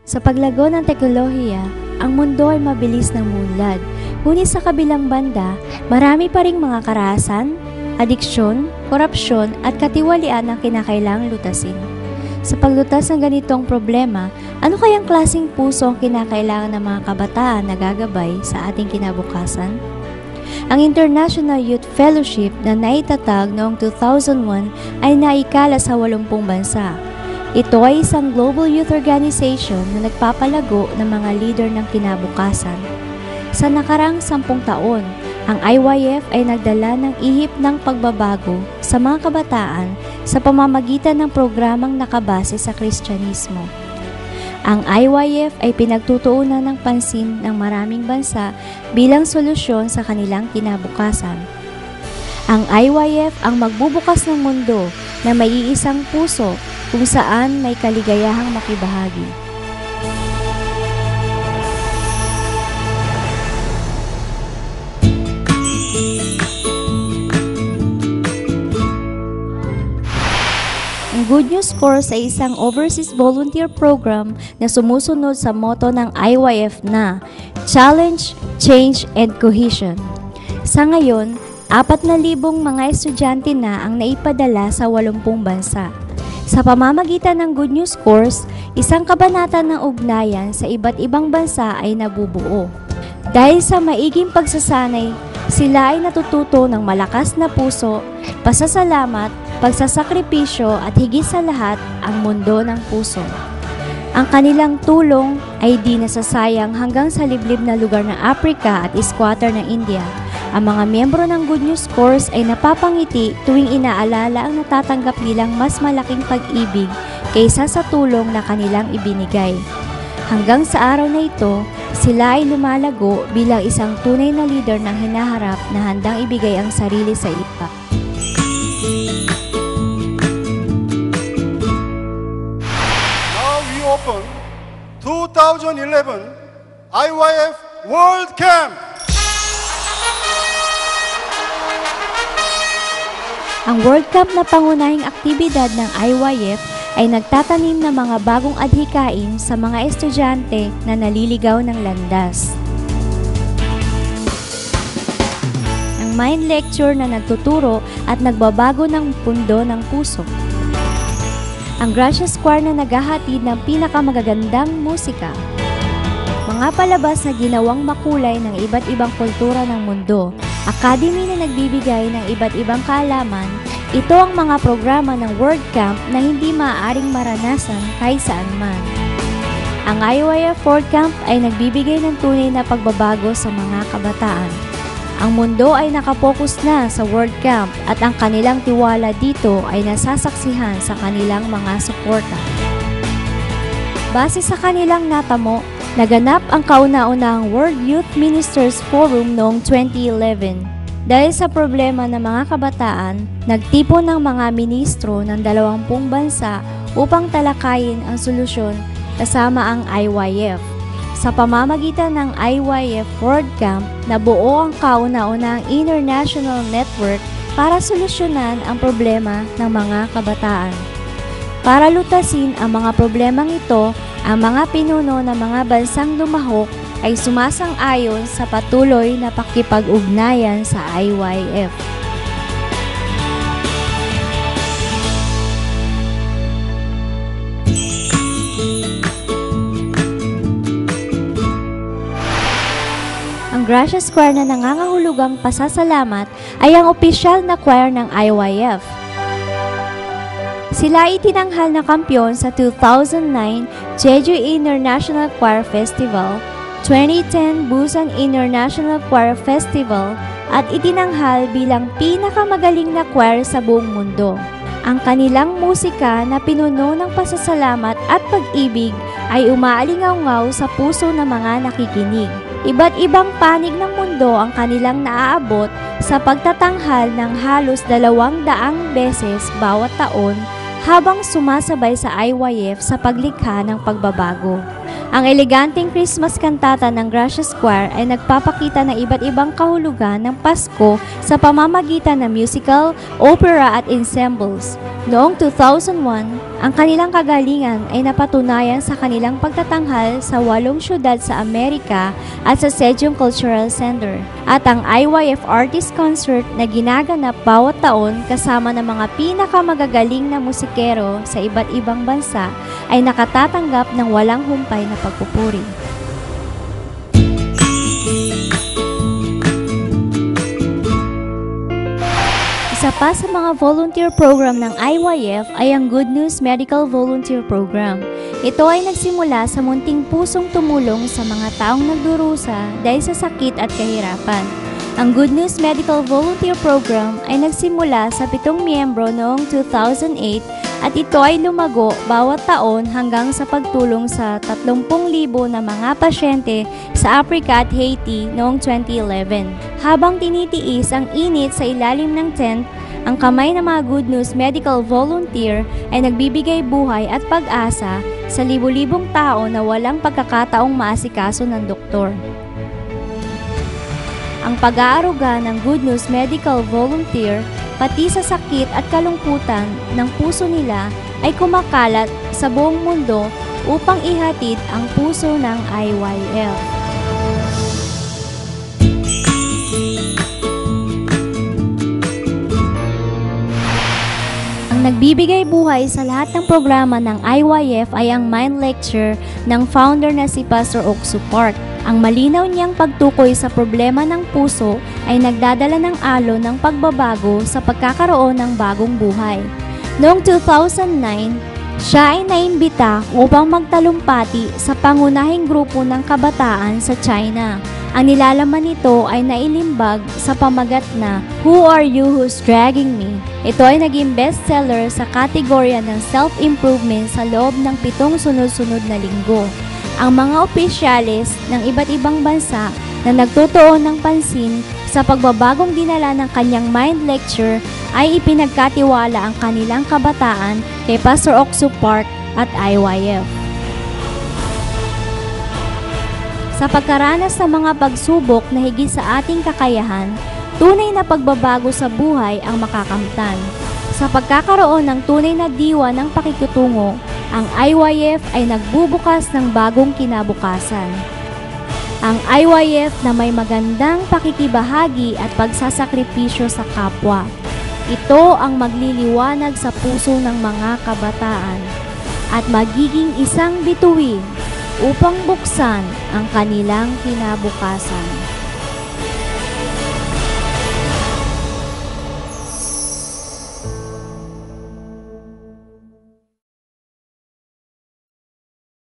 Sa paglago ng teknolohiya, ang mundo ay mabilis na munlad. Ngunit sa kabilang banda, marami pa ring mga karahasan, adiksyon, korupsyon at katiwalian ang kinakailangang lutasin. Sa paglutas ng ganitong problema, ano kayang klaseng puso ang kinakailangan ng mga kabataan na gagabay sa ating kinabukasan? Ang International Youth Fellowship na naitatag noong 2001 ay naikala sa 80 bansa. Ito ay isang global youth organization na nagpapalago ng mga leader ng kinabukasan. Sa nakaraang 10 taon, ang IYF ay nagdala ng ihip ng pagbabago sa mga kabataan sa pamamagitan ng programang nakabase sa Kristyanismo. Ang IYF ay pinagtutuunan ng pansin ng maraming bansa bilang solusyon sa kanilang kinabukasan. Ang IYF ang magbubukas ng mundo na may iisang puso kung saan may kaligayahang makibahagi. Ang Good News Course ay isang overseas volunteer program na sumusunod sa motto ng IYF na Challenge, Change, and Cohesion. Sa ngayon, 4,000 mga estudyante na ang naipadala sa 80 bansa. Sa pamamagitan ng Good News Course, isang kabanata ng ugnayan sa iba't ibang bansa ay nabubuo. Dahil sa maiging pagsasanay, sila ay natututo ng malakas na puso, pasasalamat, pagsasakripisyo at higit sa lahat ang mundo ng puso. Ang kanilang tulong ay di nasasayang hanggang sa liblib na lugar ng Africa at squatter ng India. Ang mga miyembro ng Good News Course ay napapangiti tuwing inaalala ang natatanggap nilang mas malaking pag-ibig kaysa sa tulong na kanilang ibinigay. Hanggang sa araw na ito, sila ay lumalago bilang isang tunay na leader ng hinaharap na handang ibigay ang sarili sa iba. Now we open 2011 IYF World Camp. Ang World Camp na pangunahing aktibidad ng IYF ay nagtatanim ng mga bagong adhikain sa mga estudyante na naliligaw ng landas. Ang mind lecture na nagtuturo at nagbabago ng pundo ng puso. Ang Gracious Choir na naghahatid ng pinakamagagandang musika. Mga palabas na ginawang makulay ng iba't ibang kultura ng mundo. Academy na nagbibigay ng iba't ibang kaalaman. Ito ang mga programa ng World Camp na hindi maaaring maranasan kahit saan man. Ang IYF World Camp ay nagbibigay ng tunay na pagbabago sa mga kabataan. Ang mundo ay nakapokus na sa World Camp at ang kanilang tiwala dito ay nasasaksihan sa kanilang mga suporta. Base sa kanilang natamo, naganap ang kauna-unahang World Youth Ministers Forum noong 2011. Dahil sa problema ng mga kabataan, nagtipon ng mga ministro ng 20 bansa upang talakayin ang solusyon kasama ang IYF. Sa pamamagitan ng IYF World Camp, nabuo ang kauna-unahang international network para solusyonan ang problema ng mga kabataan. Para lutasin ang mga problemang ito, ang mga pinuno ng mga bansang lumahok ay sumasang-ayon sa patuloy na pakikipag-ugnayan sa IYF. Ang Gracious Choir na nangangahulugang pasasalamat ay ang opisyal na choir ng IYF. Sila ay tinanghal na kampiyon sa 2009 Jeju International Choir Festival, 2010 Busan International Choir Festival at itinanghal bilang pinakamagaling na choir sa buong mundo. Ang kanilang musika na pinuno ng pasasalamat at pag-ibig ay umaalingaw-ngaw sa puso ng mga nakikinig. Iba't ibang panig ng mundo ang kanilang naaabot sa pagtatanghal ng halos 200 beses bawat taon habang sumasabay sa IYF sa paglikha ng pagbabago. Ang eleganteng Christmas kantata ng Gracious Choir ay nagpapakita ng iba't ibang kahulugan ng Pasko sa pamamagitan ng musical, opera at ensembles. Noong 2001, Ang kanilang kagalingan ay napatunayan sa kanilang pagtatanghal sa 8 syudad sa Amerika at sa Sejong Cultural Center. At ang IYF Artist Concert na ginaganap bawat taon kasama ng mga pinakamagagaling na musikero sa iba't ibang bansa ay nakatatanggap ng walang humpay na pagpupuri. Isa pa sa mga volunteer program ng IYF ay ang Good News Medical Volunteer Program. Ito ay nagsimula sa munting pusong tumulong sa mga taong nagdurusa dahil sa sakit at kahirapan. Ang Good News Medical Volunteer Program ay nagsimula sa 7 miyembro noong 2008 at ito ay lumago bawat taon hanggang sa pagtulong sa 30,000 na mga pasyente sa Africa at Haiti noong 2011. Habang tinitiis ang init sa ilalim ng tent, ang kamay ng mga Good News Medical Volunteer ay nagbibigay buhay at pag-asa sa libu-libong tao na walang pagkakataong maasikaso ng doktor. Ang pag-aaruga ng Good News Medical Volunteer pati sa sakit at kalungkutan ng puso nila ay kumakalat sa buong mundo upang ihatid ang puso ng IYF. Ang nagbibigay buhay sa lahat ng programa ng IYF ay ang Mind Lecture ng founder na si Pastor Oksu Park. Ang malinaw niyang pagtukoy sa problema ng puso ay nagdadala ng alon ng pagbabago sa pagkakaroon ng bagong buhay. Noong 2009, siya ay naimbita upang magtalumpati sa pangunahing grupo ng kabataan sa China. Ang nilalaman nito ay nailimbag sa pamagat na Who Are You Who's Dragging Me? Ito ay naging bestseller sa kategorya ng self-improvement sa loob ng 7 sunod-sunod na linggo. Ang mga opisyalis ng iba't ibang bansa na nagtutuon ng pansin sa pagbabagong dinala ng kanyang mind lecture ay ipinagkatiwala ang kanilang kabataan kay Pastor Oksu Park at IYF. Sa pagkaranas ng mga pagsubok na higit sa ating kakayahan, tunay na pagbabago sa buhay ang makakamtan. Sa pagkakaroon ng tunay na diwa ng pakikutungo, ang IYF ay nagbubukas ng bagong kinabukasan. Ang IYF na may magandang pakikibahagi at pagsasakripisyo sa kapwa. Ito ang magliliwanag sa puso ng mga kabataan at magiging isang bituin upang buksan ang kanilang kinabukasan.